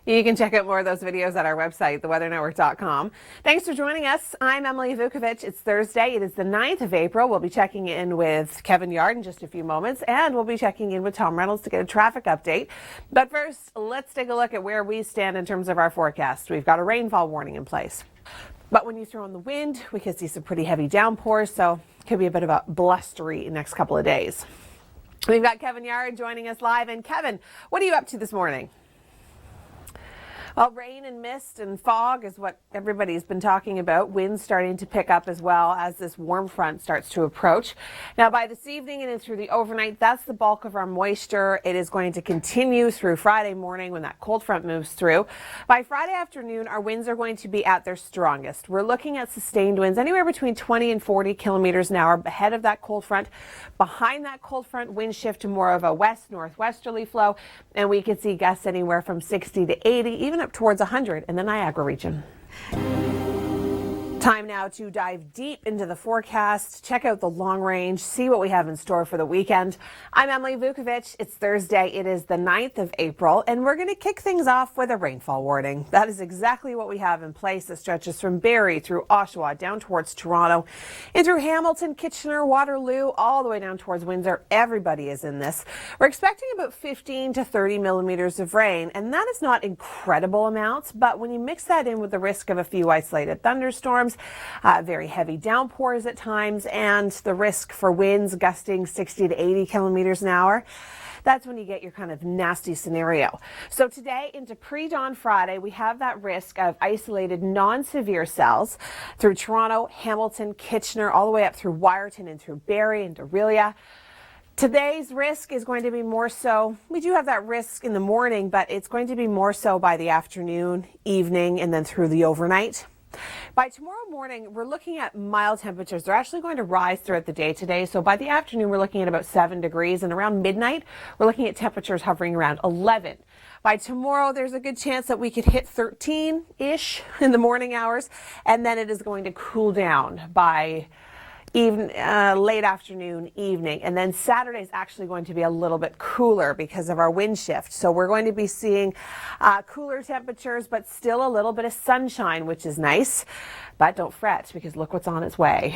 You can check out more of those videos at our website, theweathernetwork.com. Thanks for joining us. I'm Emily Vukovic. It's Thursday. It is the 9th of April. We'll be checking in with Kevin Yard in just a few moments, and we'll be checking in with Tom Reynolds to get a traffic update. But first, let's take a look at where we stand in terms of our forecast. We've got a rainfall warning in place. But when you throw in the wind, we could see some pretty heavy downpours, so it could be a bit of a blustery next couple of days. We've got Kevin Yard joining us live. And Kevin, what are you up to this morning? Well, rain and mist and fog is what everybody's been talking about. Winds starting to pick up as well as this warm front starts to approach. Now, by this evening and through the overnight, that's the bulk of our moisture. It is going to continue through Friday morning when that cold front moves through. By Friday afternoon, our winds are going to be at their strongest. We're looking at sustained winds anywhere between 20 and 40 kilometers an hour ahead of that cold front. Behind that cold front, wind shift to more of a west-northwesterly flow, and we could see gusts anywhere from 60 to 80, even up towards 100 in the Niagara region. Time now to dive deep into the forecast, check out the long range, see what we have in store for the weekend. I'm Emily Vukovic. It's Thursday. It is the 9th of April, and we're going to kick things off with a rainfall warning. That is exactly what we have in place. It stretches from Barrie through Oshawa down towards Toronto and through Hamilton, Kitchener, Waterloo, all the way down towards Windsor. Everybody is in this. We're expecting about 15 to 30 millimeters of rain, and that is not incredible amounts, but when you mix that in with the risk of a few isolated thunderstorms, very heavy downpours at times, and the risk for winds gusting 60 to 80 kilometers an hour, that's when you get your kind of nasty scenario. So today into pre-dawn Friday, we have that risk of isolated non-severe cells through Toronto, Hamilton, Kitchener, all the way up through Wyerton and through Barrie and Orillia. Today's risk is going to be more so, we do have that risk in the morning, but it's going to be more so by the afternoon, evening, and then through the overnight. By tomorrow morning, we're looking at mild temperatures. They're actually going to rise throughout the day today. So by the afternoon, we're looking at about 7 degrees. And around midnight, we're looking at temperatures hovering around 11. By tomorrow, there's a good chance that we could hit 13-ish in the morning hours. And then it is going to cool down by even late afternoon, evening. And then Saturday is actually going to be a little bit cooler because of our wind shift. So we're going to be seeing cooler temperatures, but still a little bit of sunshine, which is nice. But don't fret, because look what's on its way.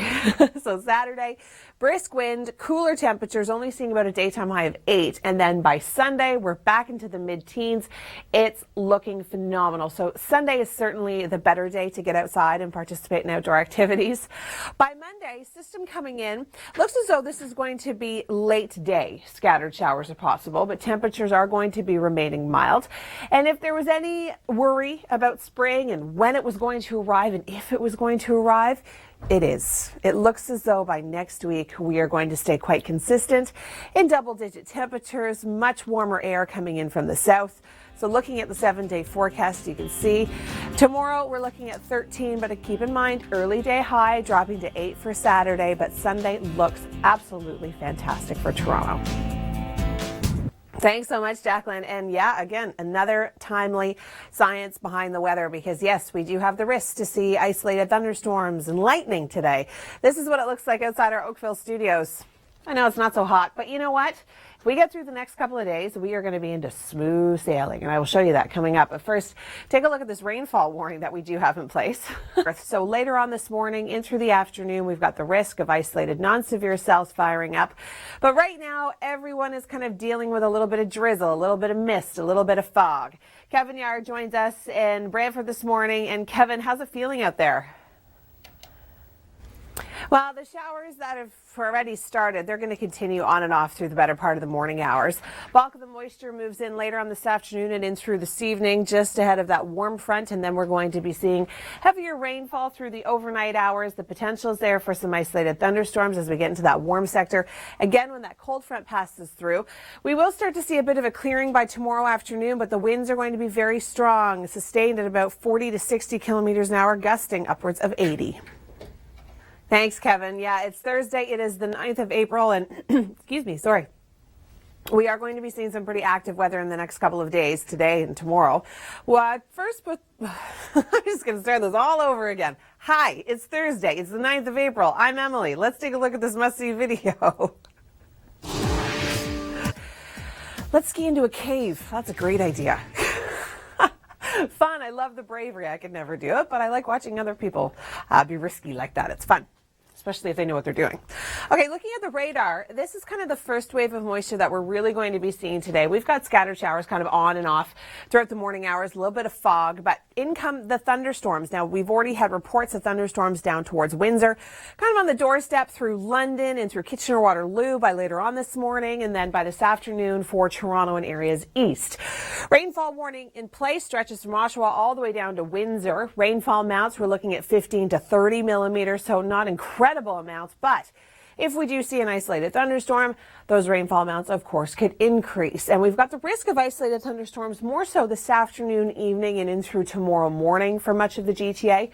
So Saturday, brisk wind, cooler temperatures, only seeing about a daytime high of 8. And then by Sunday, we're back into the mid-teens. It's looking phenomenal. So Sunday is certainly the better day to get outside and participate in outdoor activities. By Monday, system coming in, looks as though this is going to be late day. Scattered showers are possible, but temperatures are going to be remaining mild. And if there was any worry about spring and when it was going to arrive and if it was going to arrive, it is. It looks as though by next week we are going to stay quite consistent in double-digit temperatures, much warmer air coming in from the south. So looking at the 7-day forecast, you can see tomorrow we're looking at 13, but keep in mind early day high dropping to 8 for Saturday, but Sunday looks absolutely fantastic for Toronto. Thanks so much, Jacqueline. And yeah, again, another timely science behind the weather, because yes, we do have the risk to see isolated thunderstorms and lightning today. This is what it looks like outside our Oakville studios. I know it's not so hot, but you know what? If we get through the next couple of days, we are going to be into smooth sailing, and I will show you that coming up. But first, take a look at this rainfall warning that we do have in place. So later on this morning, in through the afternoon, we've got the risk of isolated non-severe cells firing up. But right now, everyone is kind of dealing with a little bit of drizzle, a little bit of mist, a little bit of fog. Kevin Yard joins us in Brantford this morning. And Kevin, how's it feeling out there? Well, the showers that have already started, they're going to continue on and off through the better part of the morning hours. Bulk of the moisture moves in later on this afternoon and in through this evening, just ahead of that warm front, and then we're going to be seeing heavier rainfall through the overnight hours. The potential is there for some isolated thunderstorms as we get into that warm sector. Again, when that cold front passes through, we will start to see a bit of a clearing by tomorrow afternoon, but the winds are going to be very strong, sustained at about 40 to 60 kilometers an hour, gusting upwards of 80. Thanks, Kevin. Yeah, it's Thursday. It is the 9th of April, and excuse me, sorry. We are going to be seeing some pretty active weather in the next couple of days, today and tomorrow. Well, first, I'm just going to start this all over again. Hi, it's Thursday. It's the 9th of April. I'm Emily. Let's take a look at this must-see video. Let's ski into a cave. That's a great idea. Fun. I love the bravery. I could never do it, but I like watching other people be risky like that. It's fun, especially if they know what they're doing. Okay, looking at the radar, this is kind of the first wave of moisture that we're really going to be seeing today. We've got scattered showers kind of on and off throughout the morning hours, a little bit of fog, but in come the thunderstorms. Now, we've already had reports of thunderstorms down towards Windsor, kind of on the doorstep through London and through Kitchener-Waterloo by later on this morning, and then by this afternoon for Toronto and areas east. Rainfall warning in place stretches from Oshawa all the way down to Windsor. Rainfall amounts, we're looking at 15 to 30 millimeters, so not incredible amounts, but if we do see an isolated thunderstorm, those rainfall amounts, of course, could increase. And we've got the risk of isolated thunderstorms more so this afternoon, evening, and in through tomorrow morning for much of the GTA.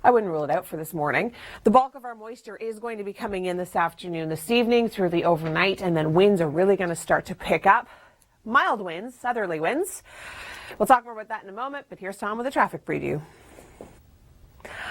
I wouldn't rule it out for this morning. The bulk of our moisture is going to be coming in this afternoon, this evening, through the overnight, and then winds are really going to start to pick up. Mild winds, southerly winds. We'll talk more about that in a moment, but here's Tom with a traffic preview.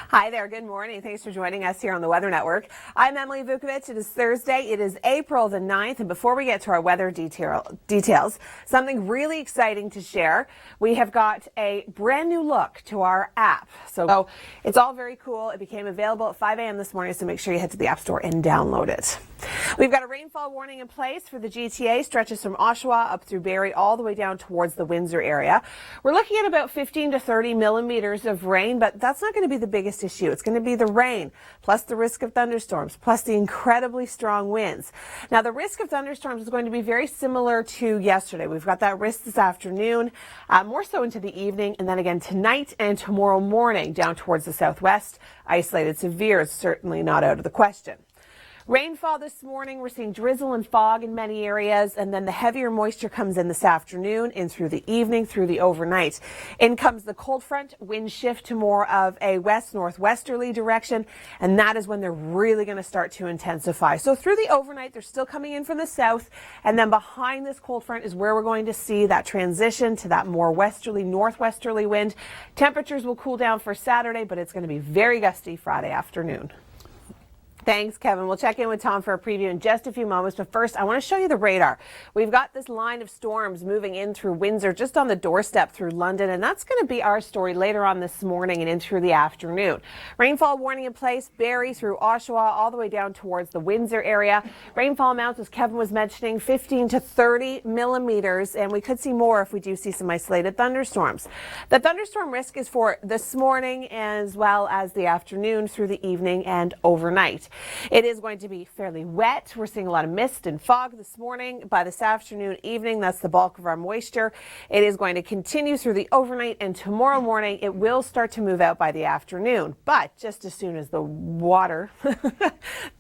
Hi there. Good morning. Thanks for joining us here on the Weather Network. I'm Emily Vukovic. It is Thursday. It is April the 9th. And before we get to our weather details, something really exciting to share. We have got a brand new look to our app. So it's all very cool. It became available at 5 a.m. this morning, so make sure you head to the App Store and download it. We've got a rainfall warning in place for the GTA, stretches from Oshawa up through Barrie all the way down towards the Windsor area. We're looking at about 15 to 30 millimeters of rain, but that's not going to be the biggest issue. It's going to be the rain, plus the risk of thunderstorms, plus the incredibly strong winds. Now, the risk of thunderstorms is going to be very similar to yesterday. We've got that risk this afternoon, more so into the evening, and then again tonight and tomorrow morning down towards the southwest. Isolated severe is certainly not out of the question. Rainfall this morning, we're seeing drizzle and fog in many areas, and then the heavier moisture comes in this afternoon, in through the evening, through the overnight. In comes the cold front, wind shift to more of a west-northwesterly direction, and that is when they're really going to start to intensify. So through the overnight, they're still coming in from the south, and then behind this cold front is where we're going to see that transition to that more westerly, northwesterly wind. Temperatures will cool down for Saturday, but it's going to be very gusty Friday afternoon. Thanks, Kevin. We'll check in with Tom for a preview in just a few moments, but first I want to show you the radar. We've got this line of storms moving in through Windsor, just on the doorstep through London, and that's going to be our story later on this morning and in through the afternoon. Rainfall warning in place, Barrie through Oshawa, all the way down towards the Windsor area. Rainfall amounts, as Kevin was mentioning, 15 to 30 millimeters, and we could see more if we do see some isolated thunderstorms. The thunderstorm risk is for this morning as well as the afternoon through the evening and overnight. It is going to be fairly wet. We're seeing a lot of mist and fog this morning. By this afternoon, evening, that's the bulk of our moisture. It is going to continue through the overnight, and tomorrow morning it will start to move out by the afternoon. But just as soon as the water,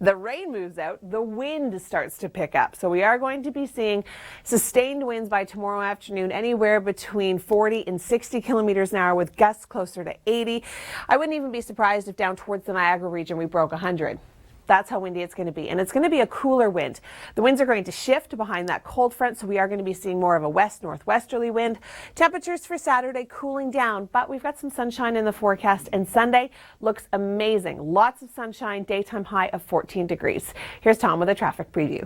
the rain moves out, the wind starts to pick up. So we are going to be seeing sustained winds by tomorrow afternoon, anywhere between 40 and 60 kilometers an hour with gusts closer to 80. I wouldn't even be surprised if down towards the Niagara region we broke 100. That's how windy it's going to be. And it's going to be a cooler wind. The winds are going to shift behind that cold front, so we are going to be seeing more of a west-northwesterly wind. Temperatures for Saturday cooling down, but we've got some sunshine in the forecast, and Sunday looks amazing. Lots of sunshine, daytime high of 14 degrees. Here's Tom with a traffic preview.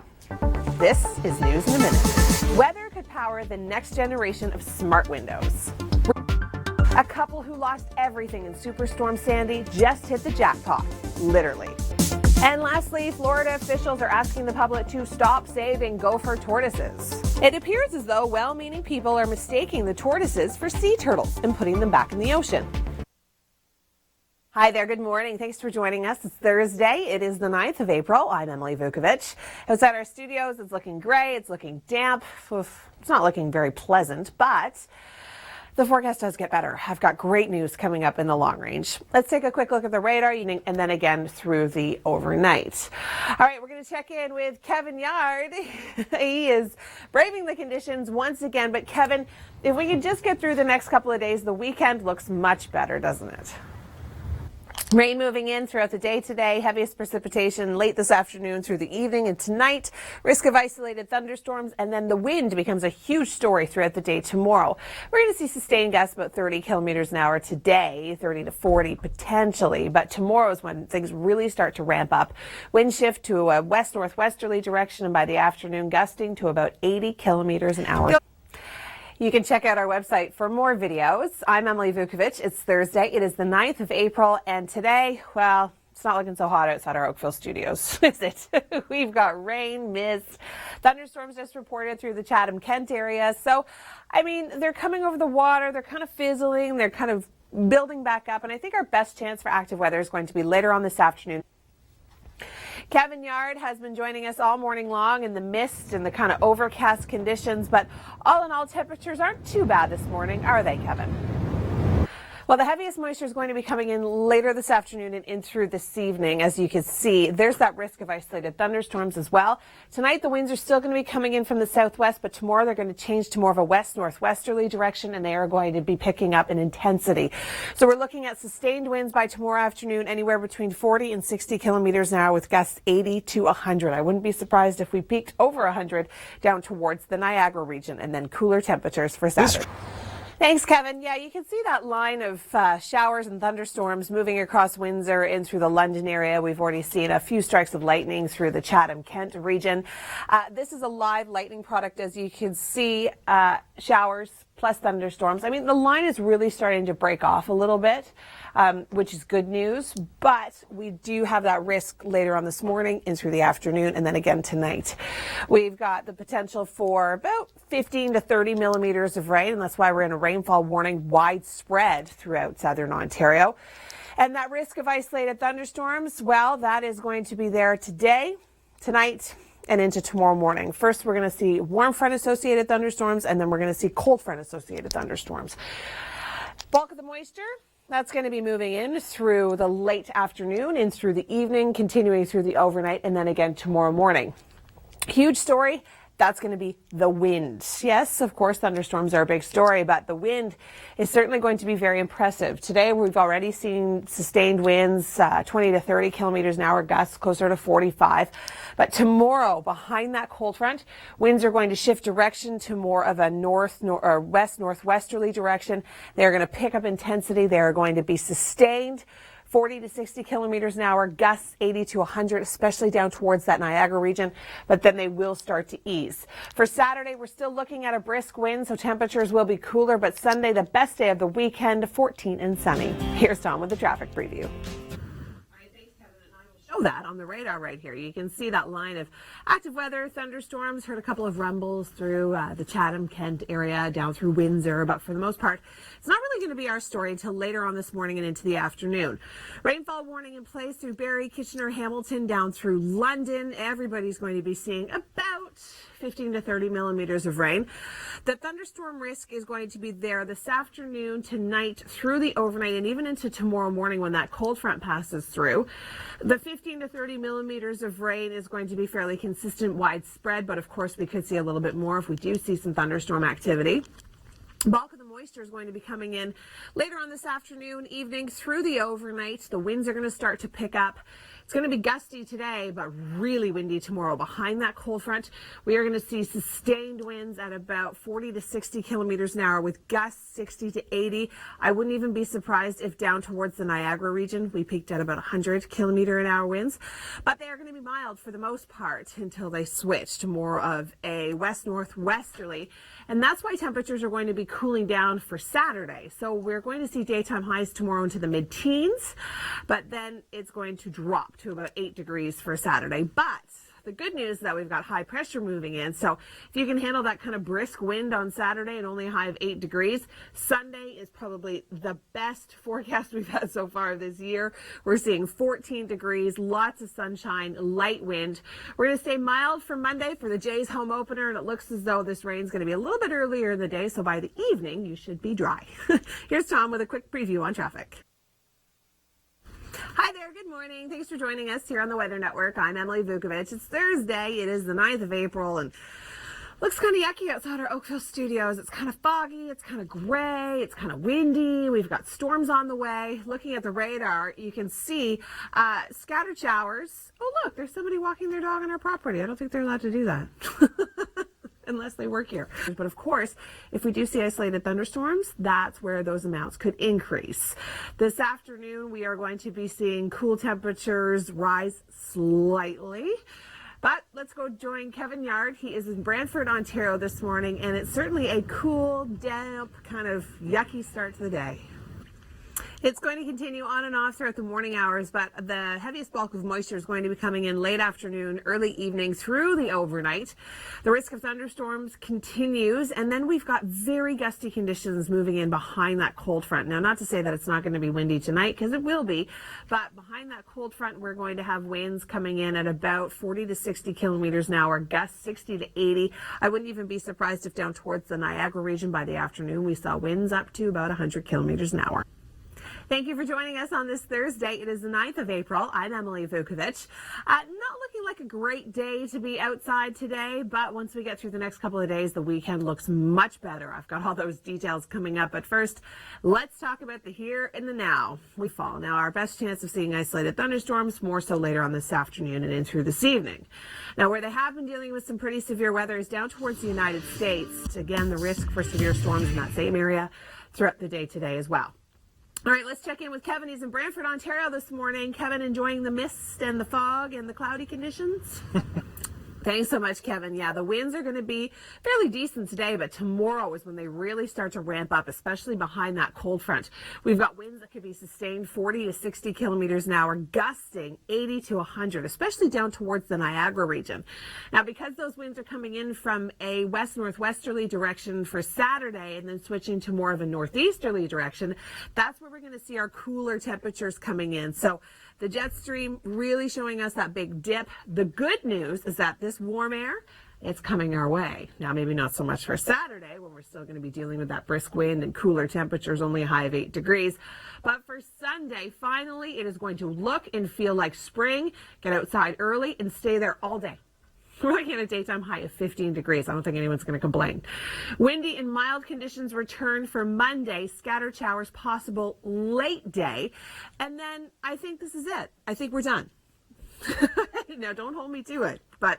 This is News in a Minute. Weather could power the next generation of smart windows. A couple who lost everything in Superstorm Sandy just hit the jackpot, literally. And lastly, Florida officials are asking the public to stop saving gopher tortoises. It appears as though well-meaning people are mistaking the tortoises for sea turtles and putting them back in the ocean. Hi there, good morning. Thanks for joining us. It's Thursday. It is the 9th of April. I'm Emily Vukovic. Outside our studios, it's looking gray, it's looking damp. It's not looking very pleasant, but the forecast does get better. I've got great news coming up in the long range. Let's take a quick look at the radar and then again through the overnight. All right, we're going to check in with Kevin Yard. He is braving the conditions once again. But Kevin, if we can just get through the next couple of days, the weekend looks much better, doesn't it? Rain moving in throughout the day today, heaviest precipitation late this afternoon through the evening and tonight. Risk of isolated thunderstorms, and then the wind becomes a huge story throughout the day tomorrow. We're going to see sustained gusts about 30 kilometers an hour today, 30 to 40 potentially, but tomorrow is when things really start to ramp up. Wind shift to a west-northwesterly direction, and by the afternoon gusting to about 80 kilometers an hour. You can check out our website for more videos. I'm Emily Vukovic. It's Thursday. It is the 9th of April, and today, well, it's not looking so hot outside our Oakville studios, is it? We've got rain, mist, thunderstorms just reported through the Chatham-Kent area. So, I mean, they're coming over the water. They're kind of fizzling. They're kind of building back up. And I think our best chance for active weather is going to be later on this afternoon. Kevin Yard has been joining us all morning long in the mist and the kind of overcast conditions, but all in all, temperatures aren't too bad this morning, are they, Kevin? Well, the heaviest moisture is going to be coming in later this afternoon and in through this evening. As you can see, there's that risk of isolated thunderstorms as well. Tonight, the winds are still going to be coming in from the southwest, but tomorrow they're going to change to more of a west-northwesterly direction, and they are going to be picking up in intensity. So we're looking at sustained winds by tomorrow afternoon, anywhere between 40 and 60 kilometers an hour with gusts 80 to 100. I wouldn't be surprised if we peaked over 100 down towards the Niagara region, and then cooler temperatures for Saturday. Thanks, Kevin. Yeah, you can see that line of showers and thunderstorms moving across Windsor in through the London area. We've already seen a few strikes of lightning through the Chatham-Kent region. This is a live lightning product, as you can see, showers plus thunderstorms. I mean, the line is really starting to break off a little bit, which is good news, but we do have that risk later on this morning and through the afternoon, and then again tonight. We've got the potential for about 15 to 30 millimeters of rain, and that's why we're in a rainfall warning widespread throughout southern Ontario. And that risk of isolated thunderstorms, well, that is going to be there today, tonight, and into tomorrow morning. First, we're going to see warm front associated thunderstorms, and then we're going to see cold front associated thunderstorms. Bulk of the moisture, that's going to be moving in through the late afternoon and through the evening, continuing through the overnight, and then again tomorrow morning. Huge story. That's going to be the wind. Yes, of course, thunderstorms are a big story, but the wind is certainly going to be very impressive. Today, we've already seen sustained winds, 20 to 30 kilometers an hour, gusts closer to 45. But tomorrow, behind that cold front, winds are going to shift direction to more of a west-northwesterly direction. They're going to pick up intensity. They are going to be sustained. 40 to 60 kilometers an hour, gusts 80 to 100, especially down towards that Niagara region, but then they will start to ease. For Saturday, we're still looking at a brisk wind, so temperatures will be cooler, but Sunday, the best day of the weekend, 14 and sunny. Here's Tom with the traffic preview. That on the radar right here. You can see that line of active weather, thunderstorms, heard a couple of rumbles through the Chatham-Kent area, down through Windsor, but for the most part, it's not really going to be our story until later on this morning and into the afternoon. Rainfall warning in place through Barrie, Kitchener, Hamilton, down through London. Everybody's going to be seeing about 15 to 30 millimeters of rain. The thunderstorm risk is going to be there this afternoon, tonight, through the overnight, and even into tomorrow morning when that cold front passes through. The 15 to 30 millimeters of rain is going to be fairly consistent, widespread, but of course we could see a little bit more if we do see some thunderstorm activity. Bulk of the moisture is going to be coming in later on this afternoon, evening, through the overnight. The winds are going to start to pick up. It's going to be gusty today, but really windy tomorrow. Behind that cold front, we are going to see sustained winds at about 40 to 60 kilometers an hour with gusts 60 to 80. I wouldn't even be surprised if down towards the Niagara region, we peaked at about 100 kilometer an hour winds. But they are going to be mild for the most part until they switch to more of a west-northwesterly. And that's why temperatures are going to be cooling down for Saturday. So we're going to see daytime highs tomorrow into the mid-teens, but then it's going to drop to about 8 degrees for Saturday. But the good news is that we've got high pressure moving in. So if you can handle that kind of brisk wind on Saturday and only a high of 8 degrees, Sunday is probably the best forecast we've had so far this year. We're seeing 14 degrees, lots of sunshine, light wind. We're going to stay mild for Monday for the Jays home opener, and it looks as though this rain's going to be a little bit earlier in the day, so by the evening you should be dry. Here's Tom with a quick preview on traffic. Hi there, good morning. Thanks for joining us here on the Weather Network. I'm Emily Vukovic. It's Thursday. It is the 9th of April, and looks kind of yucky outside our Oakville studios. It's kind of foggy, it's kind of gray, it's kind of windy. We've got storms on the way. Looking at the radar, you can see scattered showers. Oh, look, there's somebody walking their dog on our property. I don't think they're allowed to do that. Unless they work here. But of course, if we do see isolated thunderstorms, that's where those amounts could increase. This afternoon, we are going to be seeing cool temperatures rise slightly. But let's go join Kevin Yard. He is in Brantford, Ontario this morning, and it's certainly a cool, damp, kind of yucky start to the day. It's going to continue on and off throughout the morning hours, but the heaviest bulk of moisture is going to be coming in late afternoon, early evening through the overnight. The risk of thunderstorms continues, and then we've got very gusty conditions moving in behind that cold front. Now, not to say that it's not going to be windy tonight, because it will be, but behind that cold front, we're going to have winds coming in at about 40 to 60 kilometers an hour, gusts 60 to 80. I wouldn't even be surprised if down towards the Niagara region by the afternoon, we saw winds up to about 100 kilometers an hour. Thank you for joining us on this Thursday. It is the 9th of April. I'm Emily Vukovic. Not looking like a great day to be outside today, but once we get through the next couple of days, the weekend looks much better. I've got all those details coming up, but first, let's talk about the here and the now. We fall. Now, our best chance of seeing isolated thunderstorms, more so later on this afternoon and in through this evening. Now, where they have been dealing with some pretty severe weather is down towards the United States. Again, the risk for severe storms in that same area throughout the day today as well. All right, let's check in with Kevin. He's in Brantford, Ontario this morning. Kevin, enjoying the mist and the fog and the cloudy conditions? Thanks so much, Kevin. Yeah, the winds are going to be fairly decent today, but tomorrow is when they really start to ramp up, especially behind that cold front. We've got winds that could be sustained 40 to 60 kilometers an hour, gusting 80 to 100, especially down towards the Niagara region. Now, because those winds are coming in from a west-northwesterly direction for Saturday and then switching to more of a northeasterly direction, that's where we're going to see our cooler temperatures coming in. So the jet stream really showing us that big dip. The good news is that this warm air, it's coming our way. Now, maybe not so much for Saturday when we're still going to be dealing with that brisk wind and cooler temperatures, only a high of 8 degrees. But for Sunday, finally, it is going to look and feel like spring. Get outside early and stay there all day. We're looking at a daytime high of 15 degrees. I don't think anyone's going to complain. Windy and mild conditions return for Monday. Scattered showers possible late day. And then I think this is it. I think we're done. Now, don't hold me to it. But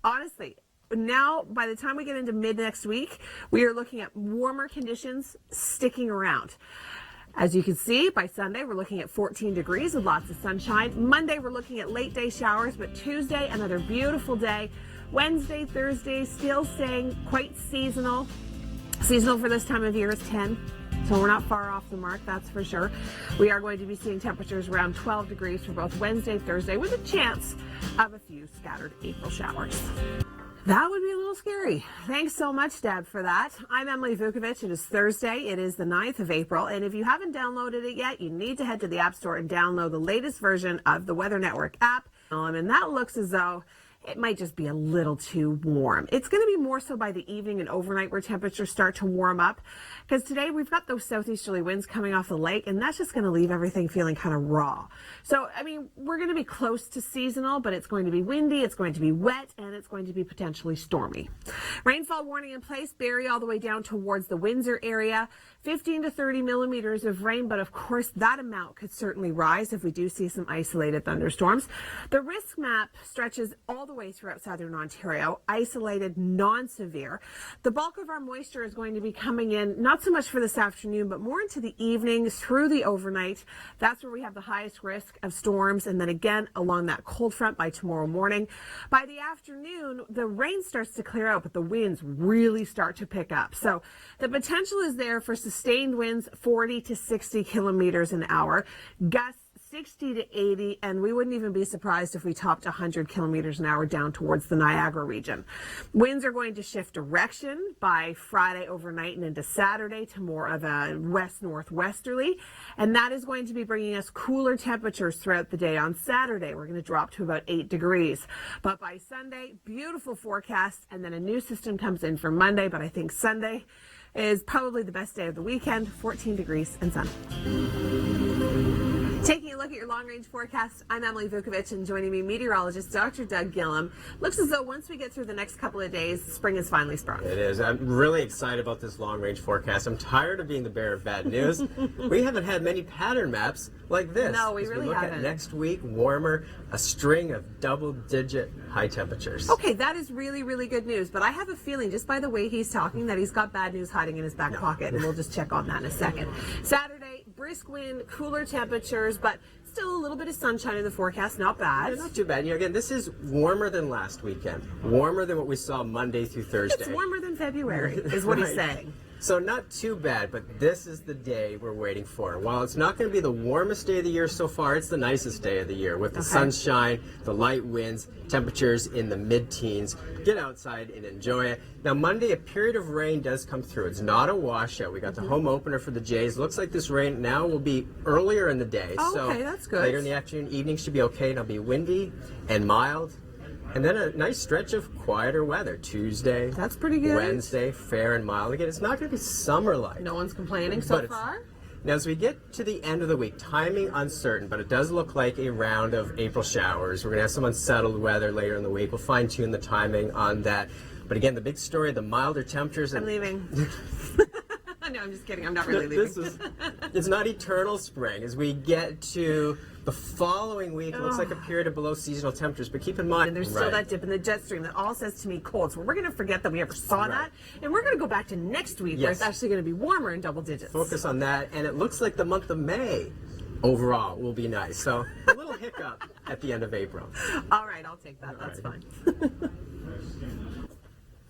honestly, now by the time we get into mid next week, we are looking at warmer conditions sticking around. As you can see, by Sunday, we're looking at 14 degrees with lots of sunshine. Monday, we're looking at late day showers, but Tuesday, another beautiful day. Wednesday, Thursday, still staying quite seasonal. Seasonal for this time of year is 10, so we're not far off the mark, that's for sure. We are going to be seeing temperatures around 12 degrees for both Wednesday, Thursday, with a chance of a few scattered April showers. That would be a little scary. Thanks so much, Deb, for that. I'm Emily Vukovic. It is Thursday. It is the 9th of April. And if you haven't downloaded it yet, you need to head to the App Store and download the latest version of the Weather Network app. And that looks as though it might just be a little too warm. It's going to be more so by the evening and overnight where temperatures start to warm up, because today we've got those southeasterly winds coming off the lake, and that's just going to leave everything feeling kind of raw. So, I mean, we're going to be close to seasonal, but it's going to be windy, it's going to be wet, and it's going to be potentially stormy. Rainfall warning in place, Barrie all the way down towards the Windsor area. 15 to 30 millimeters of rain, but of course that amount could certainly rise if we do see some isolated thunderstorms. The risk map stretches all the way throughout southern Ontario, isolated, non-severe. The bulk of our moisture is going to be coming in, not so much for this afternoon, but more into the evening through the overnight. That's where we have the highest risk of storms, and then again along that cold front by tomorrow morning. By the afternoon, the rain starts to clear out, but the winds really start to pick up. So the potential is there for sustained winds 40 to 60 kilometers an hour, gusts 60 to 80, and we wouldn't even be surprised if we topped 100 kilometers an hour down towards the Niagara region. Winds are going to shift direction by Friday overnight and into Saturday to more of a west-northwesterly, and that is going to be bringing us cooler temperatures throughout the day. On Saturday, we're going to drop to about 8 degrees, but by Sunday, beautiful forecast, and then a new system comes in for Monday, but I think Sunday is probably the best day of the weekend, 14 degrees and sunny. Taking a look at your long-range forecast, I'm Emily Vukovic, and joining me, meteorologist Dr. Doug Gillum. Looks as though once we get through the next couple of days, spring is finally sprung. It is. I'm really excited about this long-range forecast. I'm tired of being the bearer of bad news. We haven't had many pattern maps like this. No, we really haven't. At next week, warmer, a string of double-digit high temperatures. Okay, that is really, really good news, but I have a feeling, just by the way he's talking, that he's got bad news hiding in his back pocket, and we'll just check on that in a second. Saturday, brisk wind, cooler temperatures, but still a little bit of sunshine in the forecast. Not bad. Yeah, not too bad. Again, this is warmer than last weekend. Warmer than what we saw Monday through Thursday. It's warmer than February, is what he's saying. So not too bad, but this is the day we're waiting for. While it's not going to be the warmest day of the year so far, it's the nicest day of the year with the sunshine, the light winds, temperatures in the mid-teens. Get outside and enjoy it. Now Monday, a period of rain does come through. It's not a washout. We got the home opener for the Jays. Looks like this rain now will be earlier in the day. Oh, so okay, that's good. Later in the afternoon, evening should be okay. It'll be windy and mild. And then a nice stretch of quieter weather. Tuesday. That's pretty good. Wednesday, fair and mild. Again, it's not going to be summer-like. No one's complaining so far. Now, as we get to the end of the week, timing uncertain, but it does look like a round of April showers. We're going to have some unsettled weather later in the week. We'll fine-tune the timing on that. But again, the big story, the milder temperatures. I'm leaving. No, I'm just kidding. I'm not really leaving. It's not eternal spring. As we get to the following week, it looks like a period of below seasonal temperatures. But keep in mind, and there's still that dip in the jet stream that all says to me cold. So we're going to forget that we ever saw that. And we're going to go back to next week where it's actually going to be warmer in double digits. Focus on that. And it looks like the month of May overall will be nice. So a little hiccup at the end of April. All right, I'll take that. That's fine.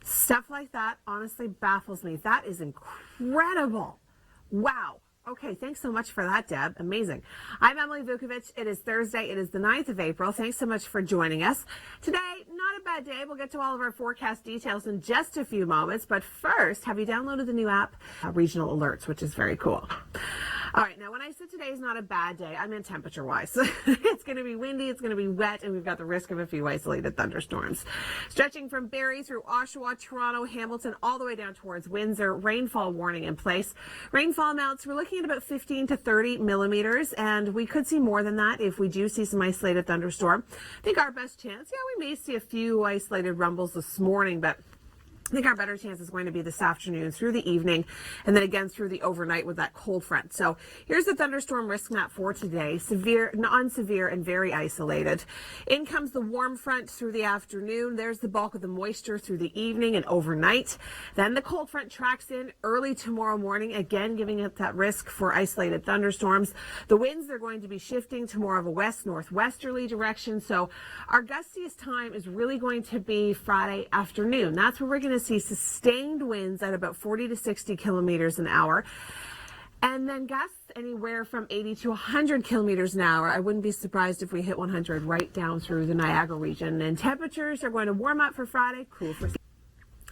Stuff like that honestly baffles me. That is incredible. Wow. Okay, thanks so much for that, Deb. Amazing. I'm Emily Vukovic. It is Thursday. It is the 9th of April. Thanks so much for joining us. Today, not a bad day. We'll get to all of our forecast details in just a few moments. But first, have you downloaded the new app, Regional Alerts, which is very cool. All right, now when I said today is not a bad day, I meant temperature-wise. It's going to be windy, it's going to be wet, and we've got the risk of a few isolated thunderstorms. Stretching from Barrie through Oshawa, Toronto, Hamilton, all the way down towards Windsor, rainfall warning in place. Rainfall amounts, we're looking at about 15 to 30 millimeters, and we could see more than that if we do see some isolated thunderstorm. I think our best chance, we may see a few isolated rumbles this morning, but I think our better chance is going to be this afternoon through the evening and then again through the overnight with that cold front. So here's the thunderstorm risk map for today. Severe, non-severe, and very isolated. In comes the warm front through the afternoon. There's the bulk of the moisture through the evening and overnight. Then the cold front tracks in early tomorrow morning, again giving it that risk for isolated thunderstorms. The winds are going to be shifting to more of a west-northwesterly direction. So our gustiest time is really going to be Friday afternoon. That's where we're going to see sustained winds at about 40 to 60 kilometers an hour. And then gusts anywhere from 80 to 100 kilometers an hour. I wouldn't be surprised if we hit 100 right down through the Niagara region. And temperatures are going to warm up for Friday, cool for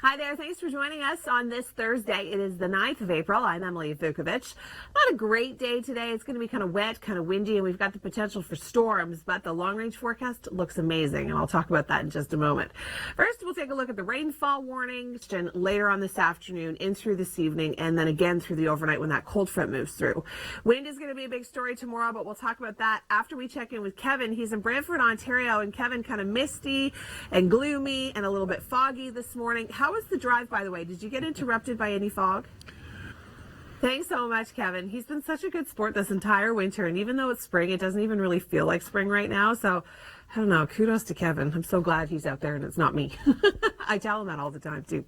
Hi there, thanks for joining us on this Thursday. It is the 9th of April. I'm Emily Vukovic. Not a great day today. It's going to be kind of wet, kind of windy, and we've got the potential for storms, but the long-range forecast looks amazing, and I'll talk about that in just a moment. First, we'll take a look at the rainfall warning later on this afternoon, in through this evening, and then again through the overnight when that cold front moves through. Wind is going to be a big story tomorrow, but we'll talk about that after we check in with Kevin. He's in Brantford, Ontario, and Kevin, kind of misty and gloomy and a little bit foggy this morning. How was the drive, by the way? Did you get interrupted by any fog? Thanks so much, Kevin. He's been such a good sport this entire winter, and even though it's spring, it doesn't even really feel like spring right now. So, I don't know. Kudos to Kevin. I'm so glad he's out there and it's not me. I tell him that all the time, too.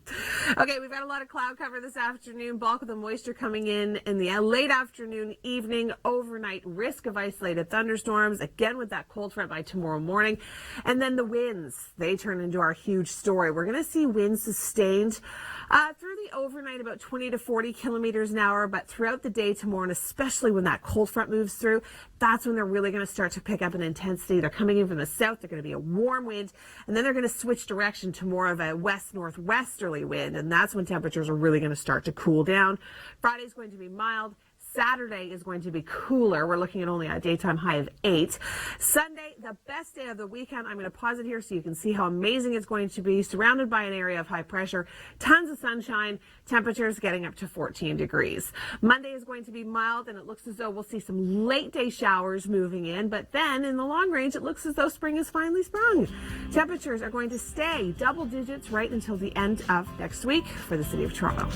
Okay, we've got a lot of cloud cover this afternoon. Bulk of the moisture coming in the late afternoon, evening, overnight. Risk of isolated thunderstorms, again with that cold front by tomorrow morning. And then the winds, they turn into our huge story. We're going to see winds sustained through the overnight about 20 to 40 kilometers an hour, but throughout the day tomorrow, and especially when that cold front moves through, that's when they're really going to start to pick up in intensity. They're coming in from the south. They're going to be a warm wind, and then they're going to switch direction to more of a west-northwesterly wind, and that's when temperatures are really going to start to cool down. Friday's going to be mild. Saturday is going to be cooler. We're looking at only a daytime high of 8. Sunday, the best day of the weekend. I'm going to pause it here so you can see how amazing it's going to be. Surrounded by an area of high pressure, tons of sunshine, temperatures getting up to 14 degrees. Monday is going to be mild, and it looks as though we'll see some late day showers moving in, but then in the long range, it looks as though spring is finally sprung. Temperatures are going to stay double digits right until the end of next week for the city of Toronto.